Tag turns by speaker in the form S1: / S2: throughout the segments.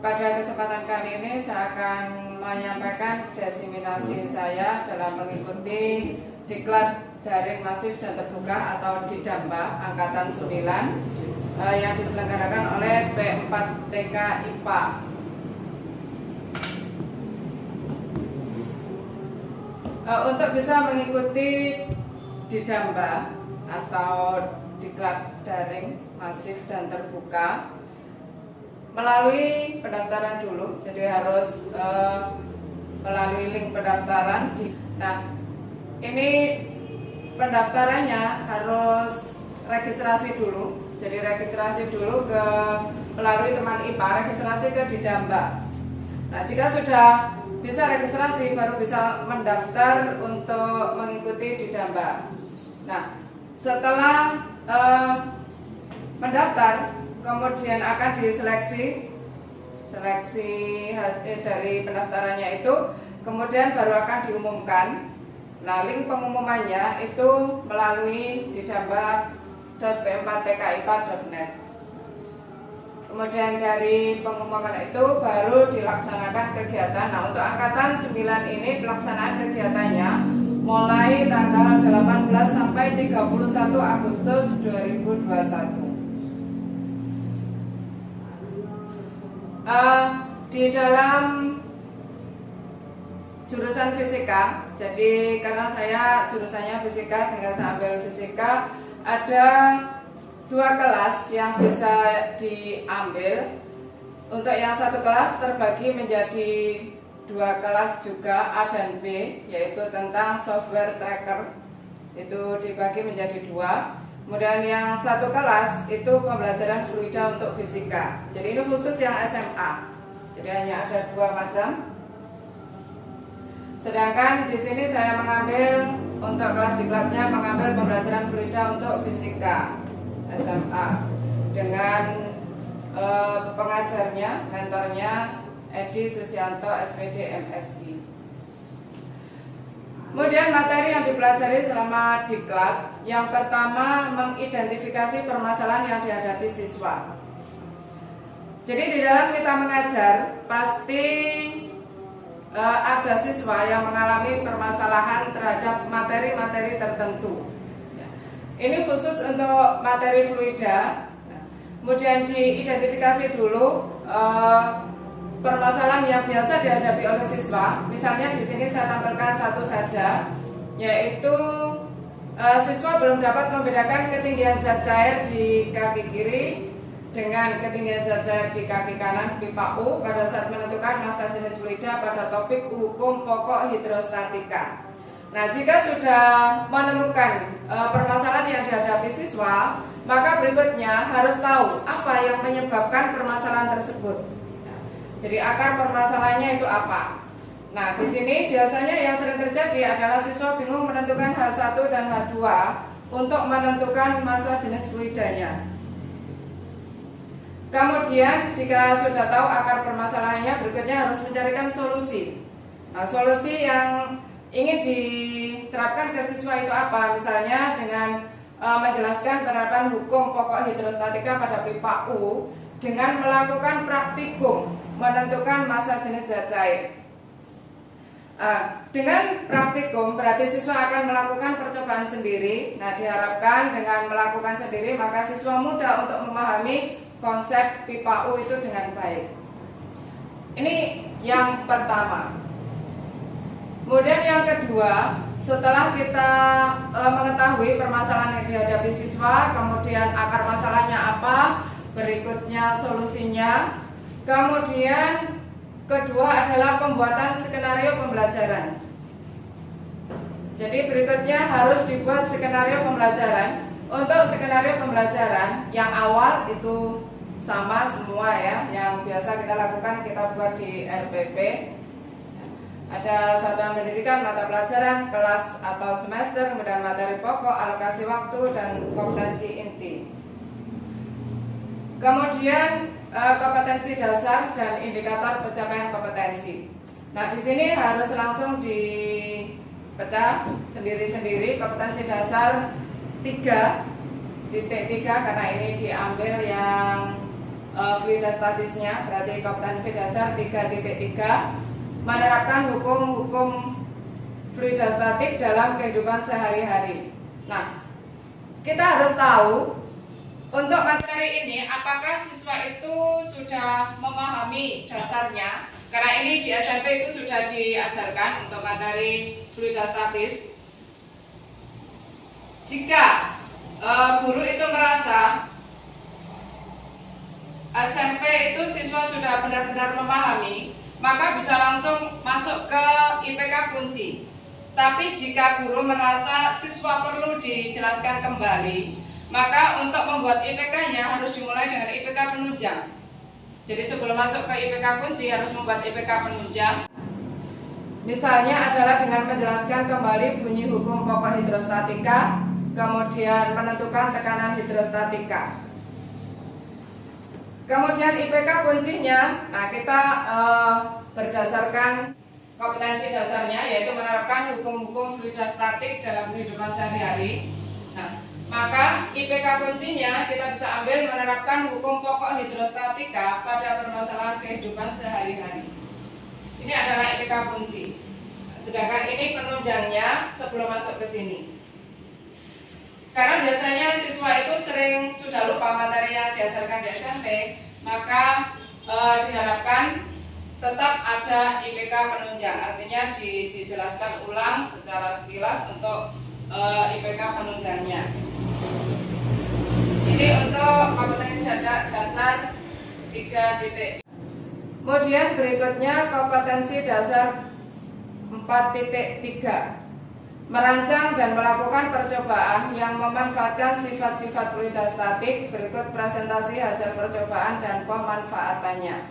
S1: Pada kesempatan kali ini saya akan menyampaikan diseminasi saya dalam mengikuti diklat daring masif dan terbuka atau DIDAMBA Angkatan 9 yang diselenggarakan oleh P4TK IPA. Untuk bisa mengikuti DIDAMBA atau diklat daring masif dan terbuka melalui pendaftaran dulu, jadi harus melalui link pendaftaran. Nah, ini pendaftarannya harus registrasi dulu, jadi registrasi dulu melalui teman IPA, registrasi ke DIDAMBA. Nah, jika sudah bisa registrasi, baru bisa mendaftar untuk mengikuti DIDAMBA. Nah, setelah mendaftar, kemudian akan diseleksi dari pendaftarannya itu, kemudian baru akan diumumkan. Nah, link pengumumannya itu melalui didamba.p4tkipa.net. Kemudian dari pengumuman itu baru dilaksanakan kegiatan. Nah, untuk angkatan 9 ini pelaksanaan kegiatannya mulai tanggal 18 sampai 31 Agustus 2021. Di dalam jurusan fisika, jadi karena saya jurusannya fisika sehingga saya ambil fisika, ada 2 kelas yang bisa diambil. Untuk yang satu kelas terbagi menjadi 2 kelas juga, A dan B, yaitu tentang software tracker, itu dibagi menjadi 2. Kemudian yang satu kelas itu pembelajaran fluida untuk fisika. Jadi ini khusus yang SMA. Jadi hanya ada 2 macam. Sedangkan di sini saya mengambil untuk kelas diklatnya mengambil pembelajaran fluida untuk fisika SMA dengan pengajarnya, mentornya Edi Susianto SPD MSI. Kemudian materi yang dipelajari selama diklat, yang pertama mengidentifikasi permasalahan yang dihadapi siswa. Jadi di dalam kita mengajar pasti ada siswa yang mengalami permasalahan terhadap materi-materi tertentu. Ini khusus untuk materi fluida. Kemudian diidentifikasi dulu permasalahan yang biasa dihadapi oleh siswa. Misalnya di sini saya tampilkan satu saja, yaitu siswa belum dapat membedakan ketinggian zat cair di kaki kiri dengan ketinggian zat cair di kaki kanan pipa U pada saat menentukan massa jenis fluida pada topik hukum pokok hidrostatika. Nah, jika sudah menemukan permasalahan yang dihadapi siswa, maka berikutnya harus tahu apa yang menyebabkan permasalahan tersebut. Jadi akar permasalahannya itu apa? Nah, di sini biasanya yang sering terjadi adalah siswa bingung menentukan H1 dan H2 untuk menentukan massa jenis fluidanya. Kemudian jika sudah tahu akar permasalahannya, berikutnya harus mencarikan solusi. Nah, solusi yang ingin diterapkan ke siswa itu apa? Misalnya dengan menjelaskan penerapan hukum pokok hidrostatika pada pipa U dengan melakukan praktikum menentukan massa jenis zat cair. Dengan praktikum berarti siswa akan melakukan percobaan sendiri. Nah, diharapkan dengan melakukan sendiri maka siswa mudah untuk memahami konsep pipa U itu dengan baik. Ini yang pertama. Kemudian yang kedua, setelah kita mengetahui permasalahan yang dihadapi siswa, kemudian akar masalahnya apa, berikutnya solusinya, kemudian kedua adalah pembuatan skenario pembelajaran. Jadi berikutnya harus dibuat skenario pembelajaran. Untuk skenario pembelajaran yang awal itu sama semua ya, yang biasa kita lakukan kita buat di RPP. Ada satuan pendidikan, mata pelajaran, kelas atau semester, kemudian materi pokok, alokasi waktu, dan kompetensi inti. Kemudian kompetensi dasar dan indikator pencapaian kompetensi. Nah, di sini harus langsung dipecah sendiri-sendiri. Kompetensi dasar 3 karena ini diambil yang fluida statisnya, berarti kompetensi dasar 3.3 menerapkan hukum-hukum fluida statik dalam kehidupan sehari-hari. Nah, kita harus tahu untuk materi ini apakah siswa itu sudah memahami dasarnya, karena ini di SMP itu sudah diajarkan untuk materi fluida statis. Jika guru itu merasa SMP itu siswa sudah benar-benar memahami, maka bisa langsung masuk ke IPK kunci. Tapi jika guru merasa siswa perlu dijelaskan kembali, maka untuk membuat IPK-nya harus dimulai dengan IPK penunjang. Jadi sebelum masuk ke IPK kunci harus membuat IPK penunjang. Misalnya adalah dengan menjelaskan kembali bunyi hukum pokok hidrostatika, kemudian menentukan tekanan hidrostatika. Kemudian IPK kuncinya, nah kita berdasarkan kompetensi dasarnya, yaitu menerapkan hukum-hukum fluida statik dalam kehidupan sehari-hari. Nah, maka IPK kuncinya kita bisa ambil menerapkan hukum pokok hidrostatika pada permasalahan kehidupan sehari-hari. Ini adalah IPK kunci. Sedangkan ini penunjangnya sebelum masuk ke sini. Karena biasanya siswa itu sering sudah lupa materi yang diajarkan di SMP, maka diharapkan tetap ada IPK penunjang, artinya dijelaskan ulang secara sekilas untuk IPK penunjangnya. Ini untuk kompetensi dasar 3. Kemudian berikutnya kompetensi dasar 4.3. Merancang dan melakukan percobaan yang memanfaatkan sifat-sifat fluida statik. Berikut presentasi hasil percobaan dan pemanfaatannya.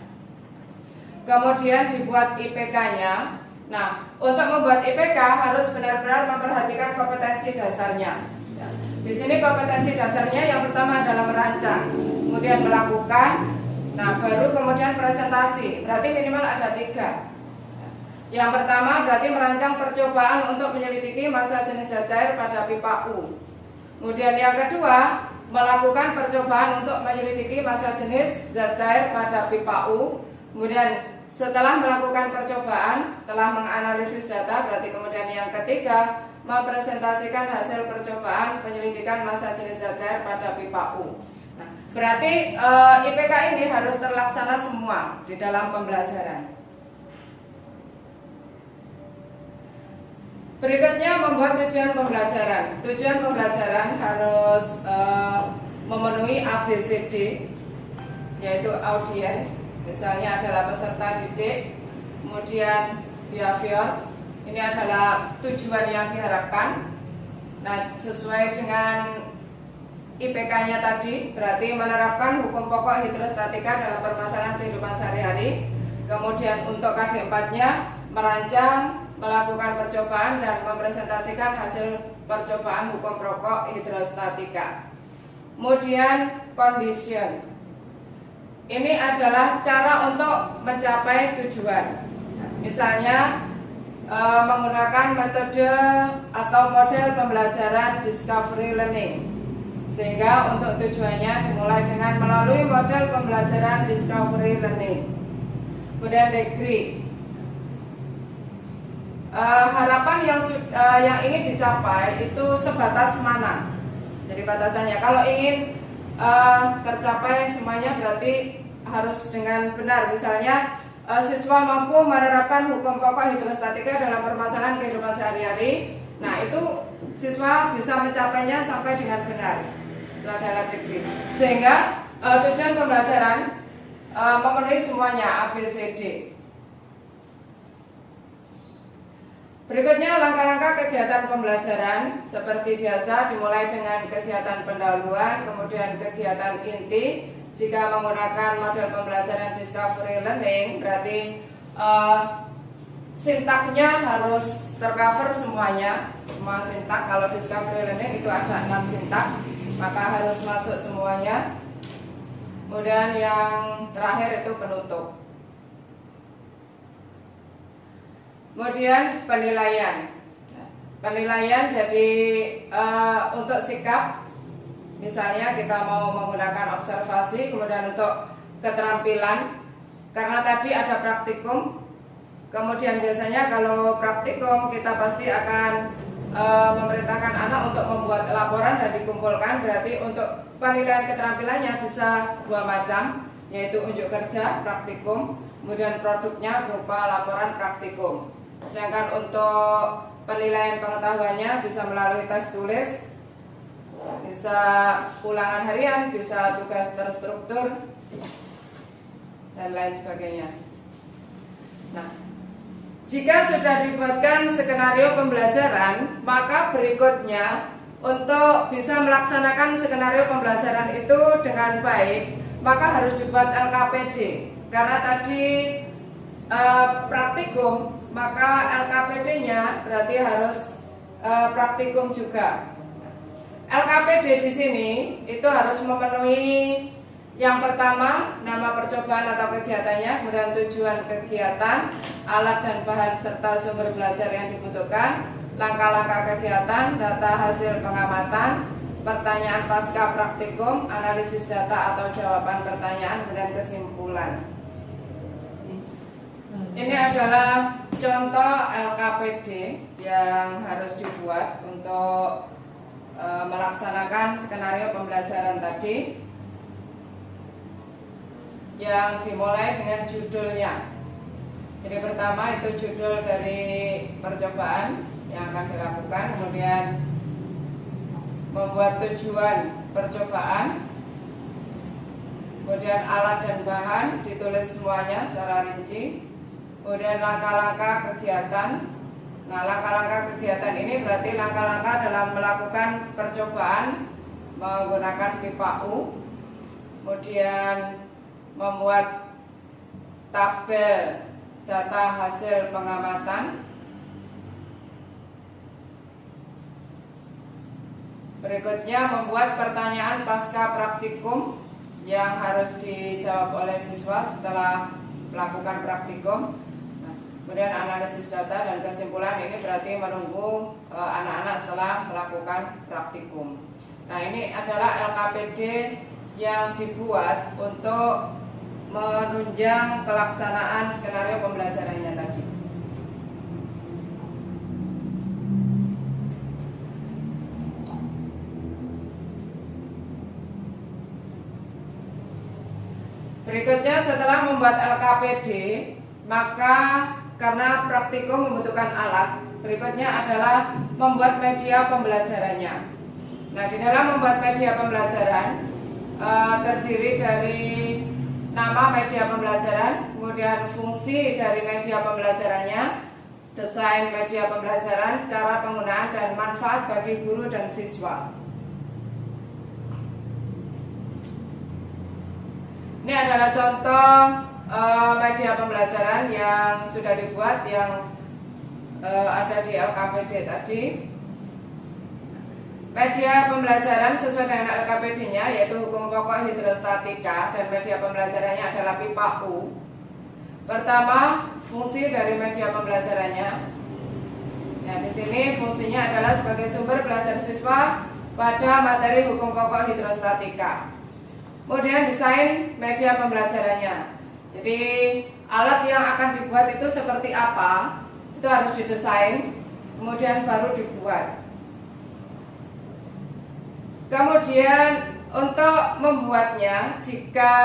S1: Kemudian dibuat IPK-nya. Nah, untuk membuat IPK harus benar-benar memperhatikan kompetensi dasarnya. Di sini kompetensi dasarnya yang pertama adalah merancang, kemudian melakukan, nah baru kemudian presentasi. Berarti minimal ada 3. Yang pertama berarti merancang percobaan untuk menyelidiki massa jenis zat cair pada pipa U. Kemudian yang kedua, melakukan percobaan untuk menyelidiki massa jenis zat cair pada pipa U. Kemudian setelah melakukan percobaan, setelah menganalisis data, berarti kemudian yang ketiga, mempresentasikan hasil percobaan penyelidikan massa jenis zat cair pada pipa U. Nah, berarti IPK ini harus terlaksana semua di dalam pembelajaran. Berikutnya membuat tujuan pembelajaran. Tujuan pembelajaran harus memenuhi ABCD, yaitu audiens, misalnya adalah peserta didik, kemudian behavior, ini adalah tujuan yang diharapkan. Nah, sesuai dengan IPK-nya tadi, berarti menerapkan hukum pokok hidrostatika dalam permasalahan kehidupan sehari-hari. Kemudian untuk KD4-nya merancang, melakukan percobaan dan mempresentasikan hasil percobaan hukum pokok hidrostatika. Kemudian condition. Ini adalah cara untuk mencapai tujuan. Misalnya menggunakan metode atau model pembelajaran discovery learning. Sehingga untuk tujuannya dimulai dengan melalui model pembelajaran discovery learning. Kemudian degree. Harapan yang ingin dicapai itu sebatas mana? Jadi batasannya, kalau ingin tercapai semuanya berarti harus dengan benar. Misalnya siswa mampu menerapkan hukum pokok hidrostatika dalam permasalahan kehidupan sehari-hari. Nah, itu siswa bisa mencapainya sampai dengan benar. Itu adalah degree. Sehingga tujuan pembelajaran memenuhi semuanya ABCD. Berikutnya langkah-langkah kegiatan pembelajaran. Seperti biasa dimulai dengan kegiatan pendahuluan, kemudian kegiatan inti. Jika menggunakan model pembelajaran discovery learning, berarti sintaknya harus tercover semuanya, semua sintak. Kalau discovery learning itu ada 6 sintak, maka harus masuk semuanya. Kemudian yang terakhir itu penutup. Kemudian penilaian. Penilaian jadi untuk sikap, misalnya kita mau menggunakan observasi, kemudian untuk keterampilan, karena tadi ada praktikum. Kemudian biasanya kalau praktikum kita pasti akan memerintahkan anak untuk membuat laporan dan dikumpulkan. Berarti untuk penilaian keterampilannya bisa dua macam, yaitu unjuk kerja praktikum, kemudian produknya berupa laporan praktikum. Sedangkan untuk penilaian pengetahuannya bisa melalui tes tulis, bisa ulangan harian, bisa tugas terstruktur, dan lain sebagainya. Nah, jika sudah dibuatkan skenario pembelajaran, maka berikutnya untuk bisa melaksanakan skenario pembelajaran itu dengan baik, maka harus dibuat LKPD. Karena tadi praktikum, maka LKPD-nya berarti harus praktikum juga. LKPD di sini itu harus memenuhi yang pertama, nama percobaan atau kegiatannya, kemudian tujuan kegiatan, alat dan bahan serta sumber belajar yang dibutuhkan, langkah-langkah kegiatan, data hasil pengamatan, pertanyaan pasca praktikum, analisis data atau jawaban pertanyaan, kemudian kesimpulan. Ini adalah contoh LKPD yang harus dibuat untuk melaksanakan skenario pembelajaran tadi, yang dimulai dengan judulnya. Jadi pertama itu judul dari percobaan yang akan dilakukan, kemudian membuat tujuan percobaan, kemudian alat dan bahan ditulis semuanya secara rinci, kemudian langkah-langkah kegiatan. Nah, langkah-langkah kegiatan ini berarti langkah-langkah dalam melakukan percobaan menggunakan pipa U, kemudian membuat tabel data hasil pengamatan. Berikutnya membuat pertanyaan pasca praktikum yang harus dijawab oleh siswa setelah melakukan praktikum. Nah, kemudian analisis data dan kesimpulan ini berarti menunggu anak-anak setelah melakukan praktikum. Nah, ini adalah LKPD yang dibuat untuk menunjang pelaksanaan skenario pembelajarannya tadi. Berikutnya setelah membuat LKPD, maka karena praktikum membutuhkan alat, berikutnya adalah membuat media pembelajarannya. Nah, di dalam membuat media pembelajaran terdiri dari nama media pembelajaran, kemudian fungsi dari media pembelajarannya, desain media pembelajaran, cara penggunaan dan manfaat bagi guru dan siswa. Ini adalah contoh media pembelajaran yang sudah dibuat, yang ada di LKPD tadi. Media pembelajaran sesuai dengan LKPD-nya yaitu hukum pokok hidrostatika, dan media pembelajarannya adalah pipa U. Pertama, fungsi dari media pembelajarannya. Nah, di sini fungsinya adalah sebagai sumber belajar siswa pada materi hukum pokok hidrostatika. Kemudian desain media pembelajarannya. Jadi alat yang akan dibuat itu seperti apa, itu harus didesain, kemudian baru dibuat. Kemudian untuk membuatnya, jika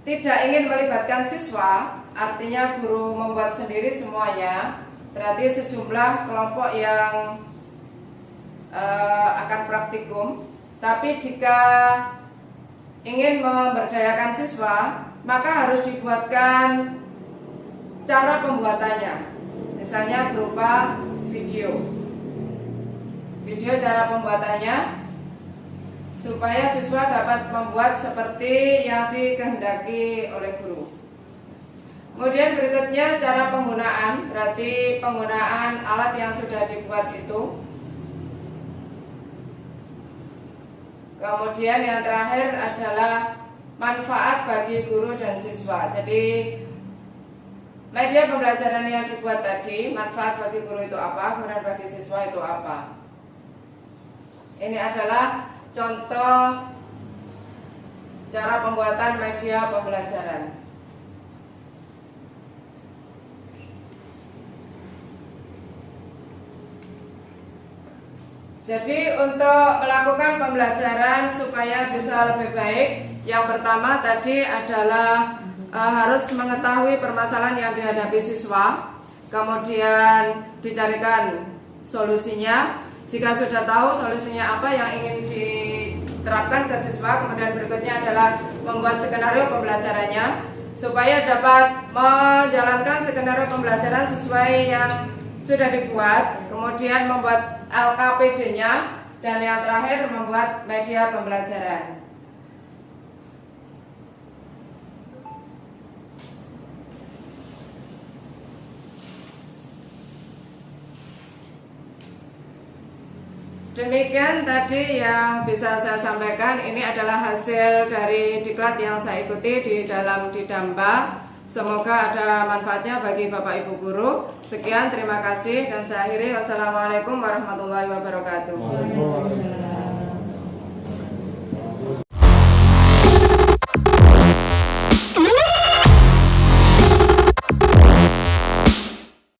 S1: tidak ingin melibatkan siswa, artinya guru membuat sendiri semuanya, berarti sejumlah kelompok yang akan praktikum. Tapi jika ingin memberdayakan siswa, maka harus dibuatkan cara pembuatannya, misalnya berupa video cara pembuatannya, supaya siswa dapat membuat seperti yang dikehendaki oleh guru. Kemudian berikutnya cara penggunaan, berarti penggunaan alat yang sudah dibuat itu. Kemudian yang terakhir adalah manfaat bagi guru dan siswa. Jadi media pembelajaran yang dibuat tadi, manfaat bagi guru itu apa, kemudian bagi siswa itu apa. Ini adalah contoh cara pembuatan media pembelajaran. Jadi untuk melakukan pembelajaran supaya bisa lebih baik, yang pertama tadi adalah harus mengetahui permasalahan yang dihadapi siswa, kemudian dicarikan solusinya. Jika sudah tahu solusinya apa yang ingin diterapkan ke siswa, kemudian berikutnya adalah membuat skenario pembelajarannya supaya dapat menjalankan skenario pembelajaran sesuai yang sudah dibuat, kemudian membuat LKPD-nya, dan yang terakhir membuat media pembelajaran. Demikian tadi yang bisa saya sampaikan. Ini adalah hasil dari diklat yang saya ikuti di dalam Didamba. Semoga ada manfaatnya bagi Bapak Ibu Guru. Sekian, terima kasih dan saya akhiri. Wassalamualaikum warahmatullahi wabarakatuh.